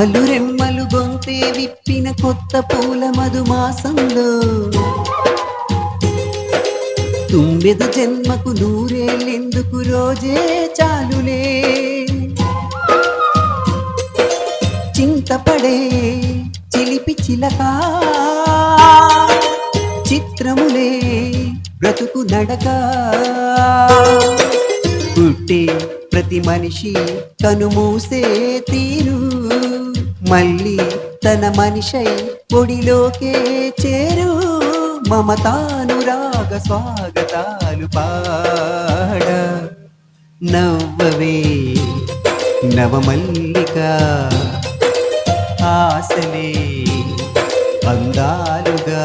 మలురెమ్మలు గొంతే విప్పిన కొత్త పూల మధుమాసంలో తుమ్మెద జన్మకు నూరేళ్ళెందుకు రోజే చాలులే చింతపడే చిలిపి చిలక చిత్రములే బ్రతుకు నడక పుట్టే ప్రతి మనిషి కనుమూసే తీరు మళ్ళీ తన మనిషై ఒడిలోకే చేరు మమతానురాగ స్వాగతాలు పాడ నవ్వవే నవమల్లిక ఆశలే అందాలుగా